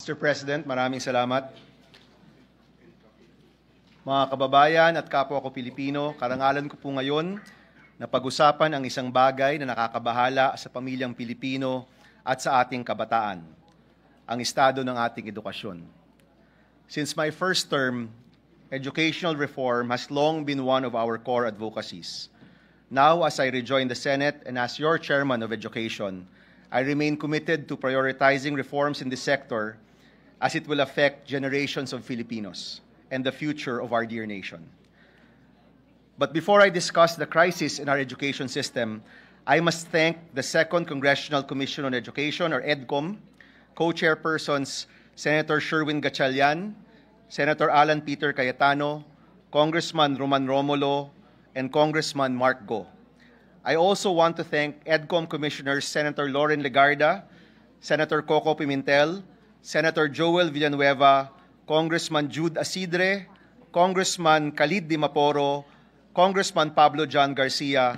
Mr. President, maraming salamat. Mga kababayan at kapwa ko Pilipino, karangalan ko po ngayon na pag-usapan ang isang bagay na nakakabahala sa pamilyang Pilipino at sa ating kabataan, ang estado ng ating edukasyon. Since my first term, educational reform has long been one of our core advocacies. Now, as I rejoin the Senate and as your Chairman of Education, I remain committed to prioritizing reforms in this sector as it will affect generations of Filipinos and the future of our dear nation. But before I discuss the crisis in our education system, I must thank the Second Congressional Commission on Education, or EDCOM, co-chairpersons Senator Sherwin Gatchalian, Senator Alan Peter Cayetano, Congressman Roman Romulo, and Congressman Mark Go. I also want to thank EDCOM Commissioners Senator Loren Legarda, Senator Coco Pimentel, Senator Joel Villanueva, Congressman Jude Asidre, Congressman Khalid Dimaporo, Congressman Pablo John Garcia,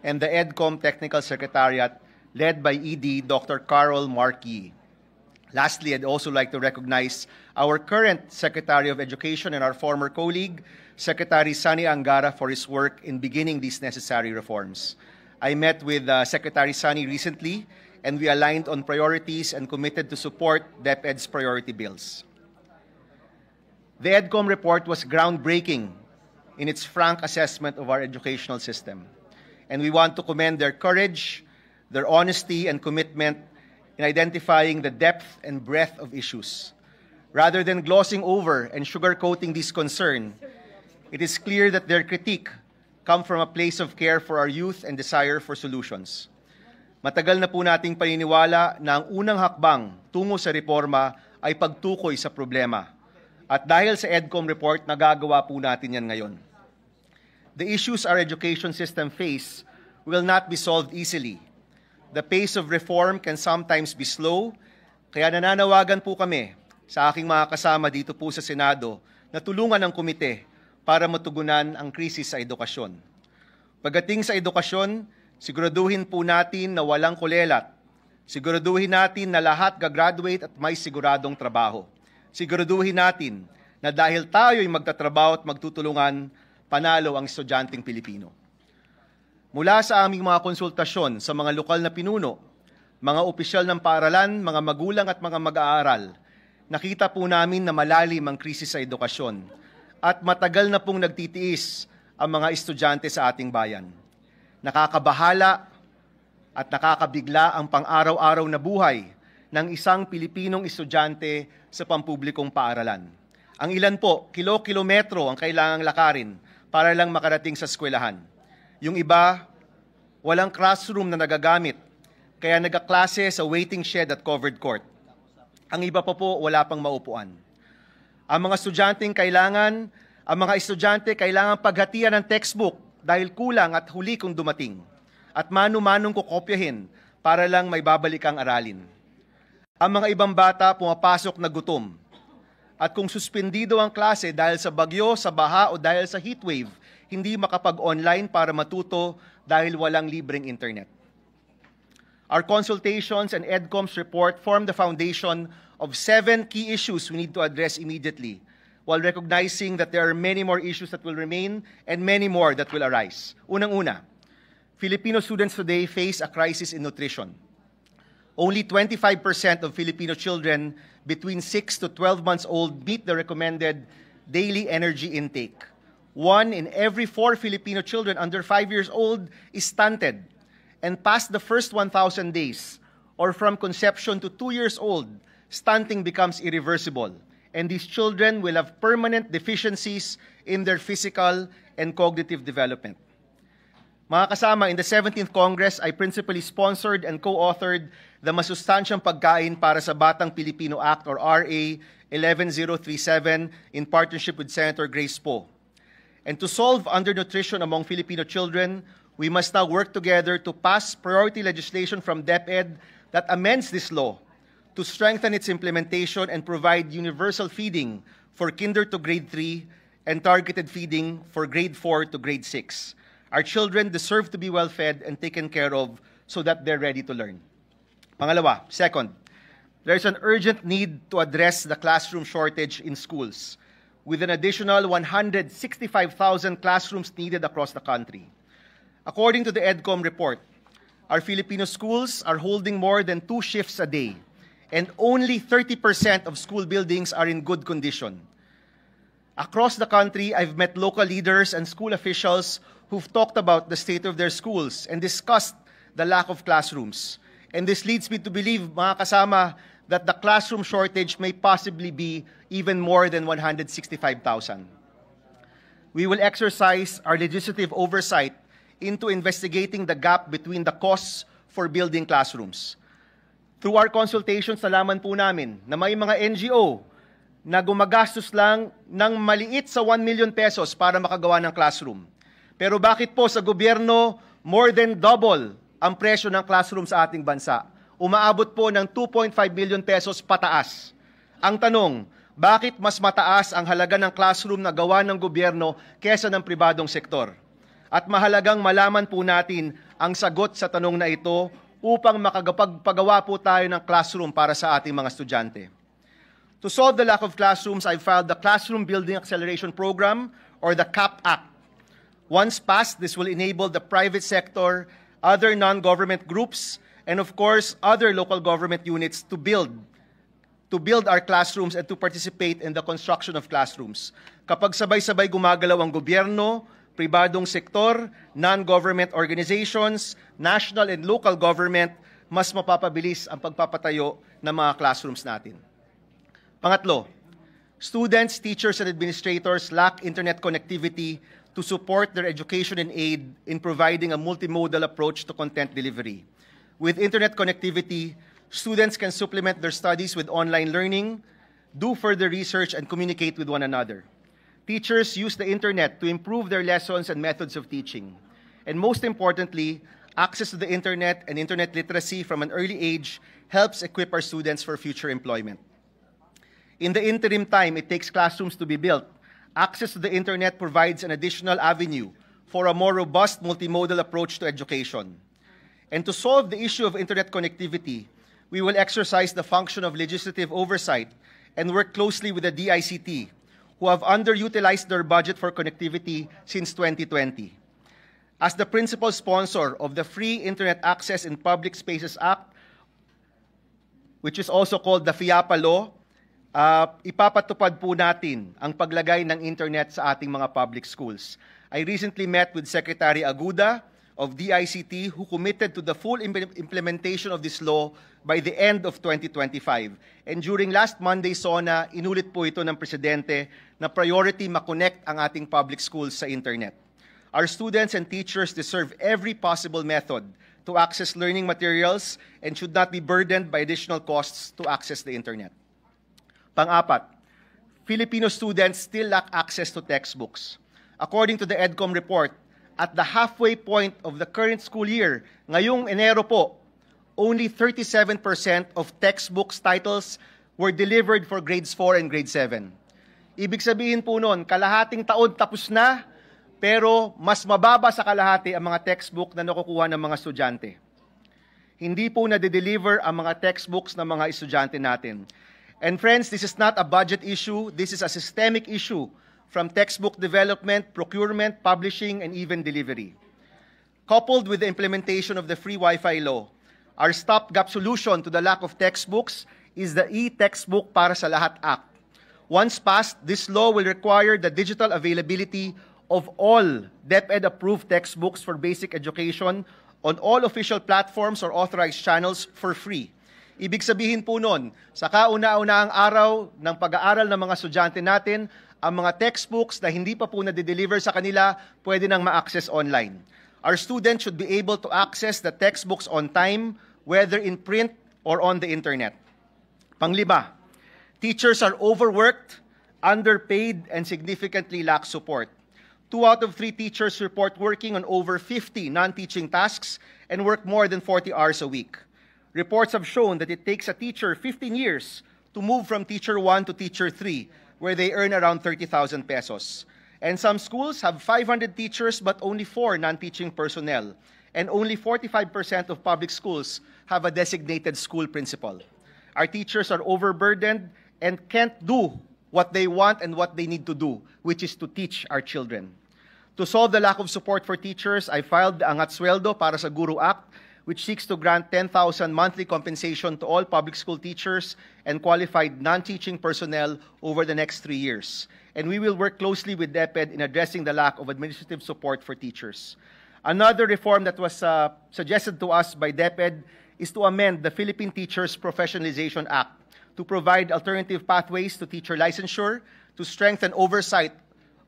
and the EDCOM Technical Secretariat led by ED Dr. Carol Markey. Lastly, I'd also like to recognize our current Secretary of Education and our former colleague, Secretary Sani Angara, for his work in beginning these necessary reforms. I met with Secretary Sani recently, and we aligned on priorities and committed to support DepEd's priority bills. The EDCOM report was groundbreaking in its frank assessment of our educational system, and we want to commend their courage, their honesty, and commitment in identifying the depth and breadth of issues. Rather than glossing over and sugarcoating this concern, it is clear that their critique comes from a place of care for our youth and desire for solutions. Matagal na po nating paniniwala na ang unang hakbang tungo sa reforma ay pagtukoy sa problema. At dahil sa EDCOM report, nagagawa po natin yan ngayon. The issues our education system face will not be solved easily. The pace of reform can sometimes be slow, kaya nananawagan po kami sa aking mga kasama dito po sa Senado na tulungan ang komite para matugunan ang krisis sa edukasyon. Pagdating sa edukasyon, siguraduhin po natin na walang kulelat. Siguraduhin natin na lahat gagraduate at may siguradong trabaho. Siguraduhin natin na dahil tayo'y magtatrabaho at magtutulungan, panalo ang estudyanteng Pilipino. Mula sa aming mga konsultasyon sa mga lokal na pinuno, mga opisyal ng paaralan, mga magulang at mga mag-aaral, nakita po namin na malalim ang krisis sa edukasyon at matagal na pong nagtitiis ang mga estudyante sa ating bayan. Nakakabahala at nakakabigla ang pang-araw-araw na buhay ng isang Pilipinong estudyante sa pampublikong paaralan. Ang ilan po, kilo-kilometro ang kailangang lakarin para lang makarating sa eskwelahan. Yung iba, walang classroom na nagagamit, kaya nagaklase sa waiting shed at covered court. Ang iba pa po, wala pang maupuan. Ang mga estudyante kailangan paghatian ng textbook dahil kulang at huli kung dumating, at mano-manong kukopyahin para lang may babalik ang aralin. Ang mga ibang bata pumapasok na gutom. At kung suspendido ang klase dahil sa bagyo, sa baha o dahil sa heatwave, hindi makapag-online para matuto dahil walang libreng internet. Our consultations and EDCOM's report form the foundation of 7 key issues we need to address immediately, while recognizing that there are many more issues that will remain and many more that will arise. Unang-una, Filipino students today face a crisis in nutrition. Only 25% of Filipino children between 6 to 12 months old meet the recommended daily energy intake. 1 in every 4 Filipino children under 5 years old is stunted, and past the first 1,000 days, or from conception to 2 years old, stunting becomes irreversible, and these children will have permanent deficiencies in their physical and cognitive development. Mga kasama, in the 17th Congress, I principally sponsored and co-authored the Masustansyang Pagkain para sa Batang Pilipino Act, or RA 11037, in partnership with Senator Grace Poe. And to solve undernutrition among Filipino children, we must now work together to pass priority legislation from DepEd that amends this law to strengthen its implementation and provide universal feeding for kinder to grade 3 and targeted feeding for grade 4 to grade 6. Our children deserve to be well-fed and taken care of so that they're ready to learn. Pangalawa, second, there is an urgent need to address the classroom shortage in schools, with an additional 165,000 classrooms needed across the country. According to the EDCOM report, our Filipino schools are holding more than 2 shifts a day, and only 30% of school buildings are in good condition. Across the country, I've met local leaders and school officials who've talked about the state of their schools and discussed the lack of classrooms. And this leads me to believe, mga kasama, that the classroom shortage may possibly be even more than 165,000. We will exercise our legislative oversight into investigating the gap between the costs for building classrooms. Through our consultations, nalaman po namin na may mga NGO na gumagastos lang ng maliit sa 1 million pesos para makagawa ng classroom. Pero bakit po sa gobyerno more than double ang presyo ng classroom sa ating bansa? Umaabot po ng 2.5 million pesos pataas. Ang tanong, bakit mas mataas ang halaga ng classroom na gawa ng gobyerno kesa ng pribadong sektor? At mahalagang malaman po natin ang sagot sa tanong na ito upang makapagpagawa po tayo ng classroom para sa ating mga estudyante. To solve the lack of classrooms, I filed the Classroom Building Acceleration Program, or the CAP Act. Once passed, this will enable the private sector, other non-government groups, and of course, other local government units to build our classrooms and to participate in the construction of classrooms. Kapag sabay-sabay gumagalaw ang gobyerno, pribadong sektor, non-government organizations, national and local government, mas mapapabilis ang pagpapatayo ng mga classrooms natin. Pangatlo, students, teachers, and administrators lack internet connectivity to support their education and aid in providing a multimodal approach to content delivery. With internet connectivity, students can supplement their studies with online learning, do further research, and communicate with one another. Teachers use the internet to improve their lessons and methods of teaching. And most importantly, access to the internet and internet literacy from an early age helps equip our students for future employment. In the interim time it takes classrooms to be built, access to the internet provides an additional avenue for a more robust multimodal approach to education. And to solve the issue of internet connectivity, we will exercise the function of legislative oversight and work closely with the DICT, who have underutilized their budget for connectivity since 2020. As the principal sponsor of the Free Internet Access in Public Spaces Act, which is also called the FIAPA Law, ipapatupad po natin ang paglagay ng internet sa ating mga public schools. I recently met with Secretary Aguda of DICT, who committed to the full implementation of this law by the end of 2025. And during last Monday's SONA, inulit po ito ng Presidente na priority makonect ang ating public schools sa internet. Our students and teachers deserve every possible method to access learning materials and should not be burdened by additional costs to access the internet. Pang-apat, Filipino students still lack access to textbooks. According to the EDCOM report, at the halfway point of the current school year, ngayong Enero po, only 37% of textbooks titles were delivered for grades 4 and grade 7. Ibig sabihin po noon, kalahating taon tapos na, pero mas mababa sa kalahati ang mga textbook na nakukuha ng mga estudyante. Hindi po na-deliver ang mga textbooks ng mga estudyante natin. And friends, this is not a budget issue, this is a systemic issue, from textbook development, procurement, publishing, and even delivery. Coupled with the implementation of the Free Wi-Fi law, our stopgap solution to the lack of textbooks is the e-Textbook Para sa Lahat Act. Once passed, this law will require the digital availability of all DepEd-approved textbooks for basic education on all official platforms or authorized channels for free. Ibig sabihin po nun, sa kauna-unahang araw ng pag-aaral ng mga estudyante natin, ang mga textbooks na hindi pa po na-deliver sa kanila, pwede nang ma-access online. Our students should be able to access the textbooks on time, whether in print or on the internet. Panglima, teachers are overworked, underpaid, and significantly lack support. 2 out of 3 teachers report working on over 50 non-teaching tasks and work more than 40 hours a week. Reports have shown that it takes a teacher 15 years to move from teacher 1 to teacher 3, where they earn around 30,000 pesos. And some schools have 500 teachers but only 4 non-teaching personnel. And only 45% of public schools have a designated school principal. Our teachers are overburdened and can't do what they want and what they need to do, which is to teach our children. To solve the lack of support for teachers, I filed the Angat Sweldo para sa Guru Act, which seeks to grant 10,000 monthly compensation to all public school teachers and qualified non-teaching personnel over the next 3 years. And we will work closely with DepEd in addressing the lack of administrative support for teachers. Another reform that was suggested to us by DepEd is to amend the Philippine Teachers Professionalization Act to provide alternative pathways to teacher licensure, to strengthen oversight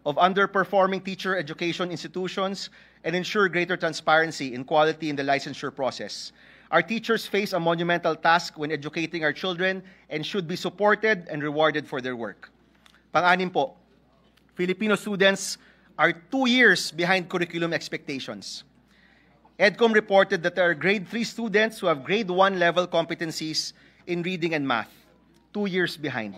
of underperforming teacher education institutions, and ensure greater transparency and quality in the licensure process. Our teachers face a monumental task when educating our children and should be supported and rewarded for their work. Pang-anim po, Filipino students are 2 years behind curriculum expectations. EDCOM reported that there are grade 3 students who have grade 1 level competencies in reading and math, 2 years behind.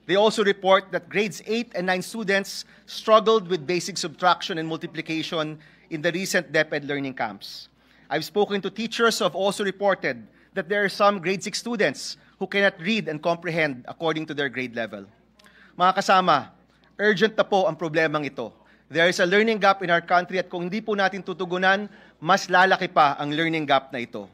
They also report that grades 8 and 9 students struggled with basic subtraction and multiplication in the recent DepEd learning camps. I've spoken to teachers who have also reported that there are some grade 6 students who cannot read and comprehend according to their grade level. Mga kasama, urgent na po ang problemang ito. There is a learning gap in our country at kung hindi po natin tutugunan, mas lalaki pa ang learning gap na ito.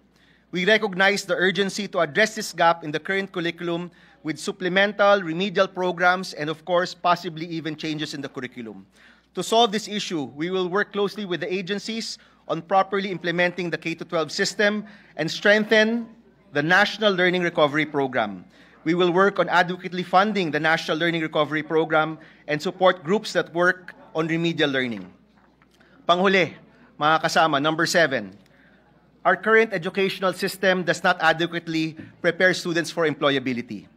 We recognize the urgency to address this gap in the current curriculum with supplemental, remedial programs, and of course, possibly even changes in the curriculum. To solve this issue, we will work closely with the agencies on properly implementing the K-12 system and strengthen the National Learning Recovery Program. We will work on adequately funding the National Learning Recovery Program and support groups that work on remedial learning. Panghuli, mga kasama, number 7, our current educational system does not adequately prepare students for employability.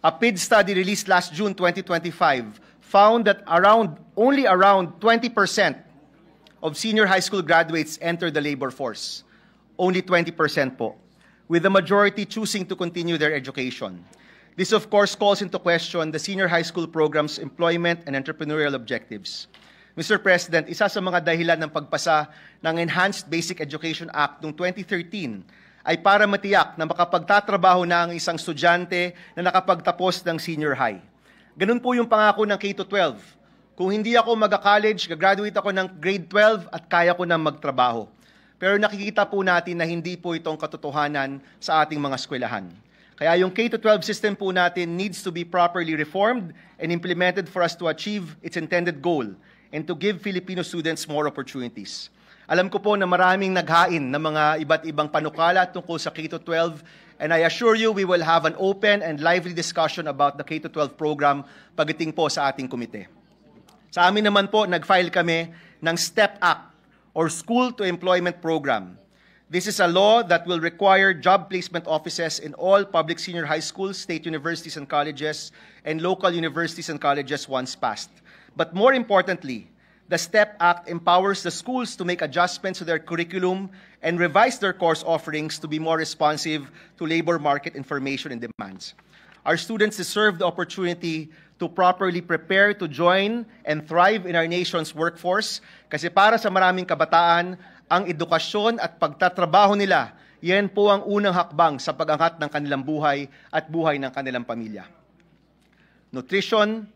A PID study released last June 2025 found that only around 20% of senior high school graduates enter the labor force. Only 20% po, with the majority choosing to continue their education. This, of course, calls into question the senior high school program's employment and entrepreneurial objectives. Mr. President, isa sa mga dahilan ng pagpasa ng Enhanced Basic Education Act noong 2013 ay para matiyak na makapagtatrabaho na ang isang estudyante na nakapagtapos ng senior high. Ganun po yung pangako ng K-12. Kung hindi ako mag-college, gagraduate ako ng grade 12 at kaya ko na magtrabaho. Pero nakikita po natin na hindi po itong katotohanan sa ating mga eskwelahan. Kaya yung K-12 system po natin needs to be properly reformed and implemented for us to achieve its intended goal and to give Filipino students more opportunities. Alam ko po na maraming naghain ng mga iba't ibang panukala tungkol sa K-12, and I assure you we will have an open and lively discussion about the K-12 program pagdating po sa ating komite. Sa amin naman po, nag-file kami ng STEP Act or School to Employment Program. This is a law that will require job placement offices in all public senior high schools, state universities and colleges, and local universities and colleges once passed. But more importantly, the STEP Act empowers the schools to make adjustments to their curriculum and revise their course offerings to be more responsive to labor market information and demands. Our students deserve the opportunity to properly prepare to join and thrive in our nation's workforce kasi para sa maraming kabataan, ang edukasyon at pagtatrabaho nila, yan po ang unang hakbang sa pag-angat ng kanilang buhay at buhay ng kanilang pamilya. Nutrition,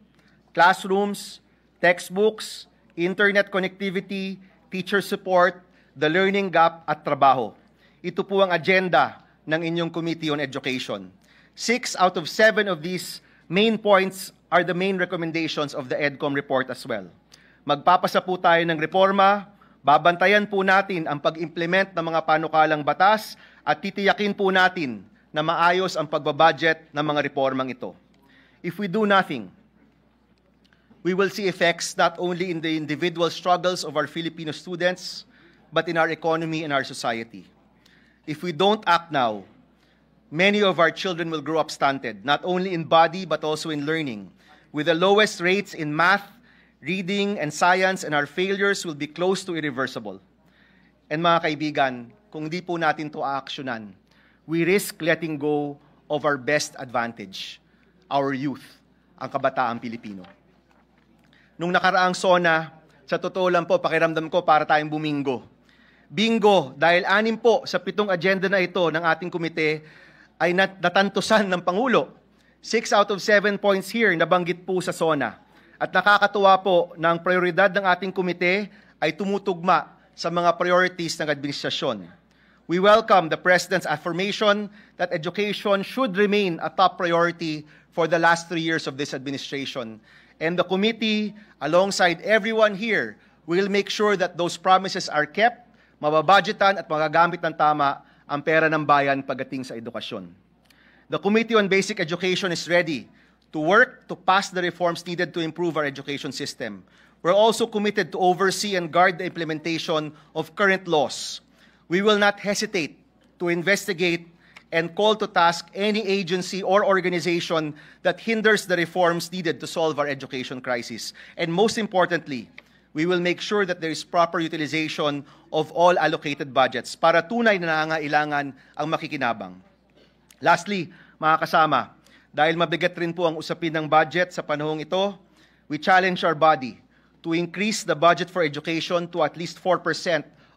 classrooms, textbooks, internet connectivity, teacher support, the learning gap at trabaho. Ito po ang agenda ng inyong Committee on Education. 6 out of 7 of these main points are the main recommendations of the EDCOM report as well. Magpapasa po tayo ng reforma, babantayan po natin ang pag-implement ng mga panukalang batas at titiyakin po natin na maayos ang pagbabudget ng mga reformang ito. If we do nothing, we will see effects not only in the individual struggles of our Filipino students, but in our economy and our society. If we don't act now, many of our children will grow up stunted, not only in body but also in learning, with the lowest rates in math, reading, and science, and our failures will be close to irreversible. And mga kaibigan, kung di po natin ito aaksyonan, we risk letting go of our best advantage, our youth, ang kabataang Pilipino. Nung nakaraang SONA, sa totoo lang po, pakiramdam ko para tayong bumingo. Bingo, dahil 6 po sa 7 agenda na ito ng ating komite ay natantusan ng Pangulo. 6 out of 7 points here nabanggit po sa SONA. At nakakatuwa po na ang prioridad ng ating komite ay tumutugma sa mga priorities ng administrasyon. We welcome the President's affirmation that education should remain a top priority for the last 3 years of this administration. And the committee, alongside everyone here, will make sure that those promises are kept, mababudgetan at magagamit ng tama ang pera ng bayan pagdating sa edukasyon. The Committee on Basic Education is ready to work to pass the reforms needed to improve our education system. We're also committed to oversee and guard the implementation of current laws. We will not hesitate to investigate and call to task any agency or organization that hinders the reforms needed to solve our education crisis. And most importantly, we will make sure that there is proper utilization of all allocated budgets para tunay na nangangailangan ang makikinabang. Lastly, mga kasama, dahil mabigat rin po ang usapin ng budget sa panahong ito, we challenge our body to increase the budget for education to at least 4%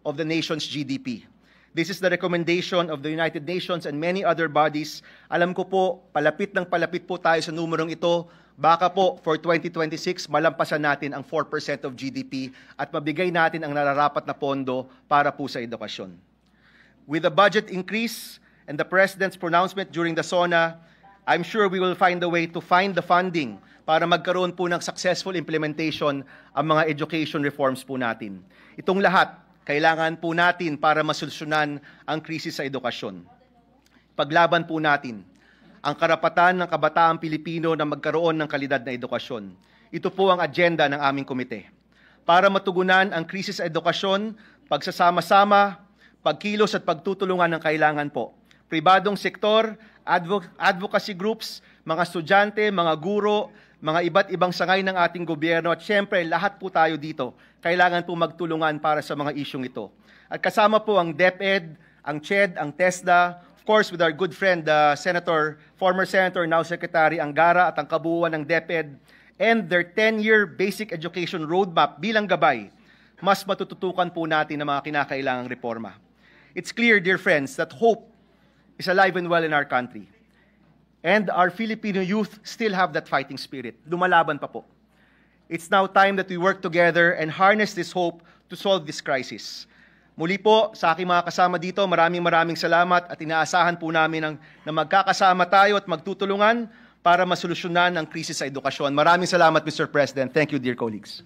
of the nation's GDP. This is the recommendation of the United Nations and many other bodies. Alam ko po, palapit po tayo sa numerong ito. Baka po, for 2026, malampasan natin ang 4% of GDP at mabigay natin ang nararapat na pondo para po sa edukasyon. With the budget increase and the President's pronouncement during the SONA, I'm sure we will find a way to find the funding para magkaroon po ng successful implementation ang mga education reforms po natin. Itong lahat, kailangan po natin para masolusyonan ang krisis sa edukasyon. Paglaban po natin ang karapatan ng kabataang Pilipino na magkaroon ng kalidad na edukasyon. Ito po ang agenda ng aming komite. Para matugunan ang krisis sa edukasyon, pagsasama-sama, pagkilos at pagtutulungan ng kailangan po. Pribadong sektor, advocacy groups, mga estudyante, mga guro, mga iba't ibang sangay ng ating gobyerno at syempre lahat po tayo dito, kailangan po magtulungan para sa mga isyong ito. At kasama po ang DepEd, ang CHED, ang TESDA, of course with our good friend, former Senator, now Secretary Angara at ang kabuuan ng DepEd, and their 10-year basic education roadmap bilang gabay, mas matututukan po natin ang mga kinakailangang reforma. It's clear, dear friends, that hope is alive and well in our country. And our Filipino youth still have that fighting spirit. Lumalaban pa po. It's now time that we work together and harness this hope to solve this crisis. Muli po, sa aking mga kasama dito, maraming salamat at inaasahan po namin na magkakasama tayo at magtutulungan para masolusyonan ang krisis sa edukasyon. Maraming salamat, Mr. President. Thank you, dear colleagues.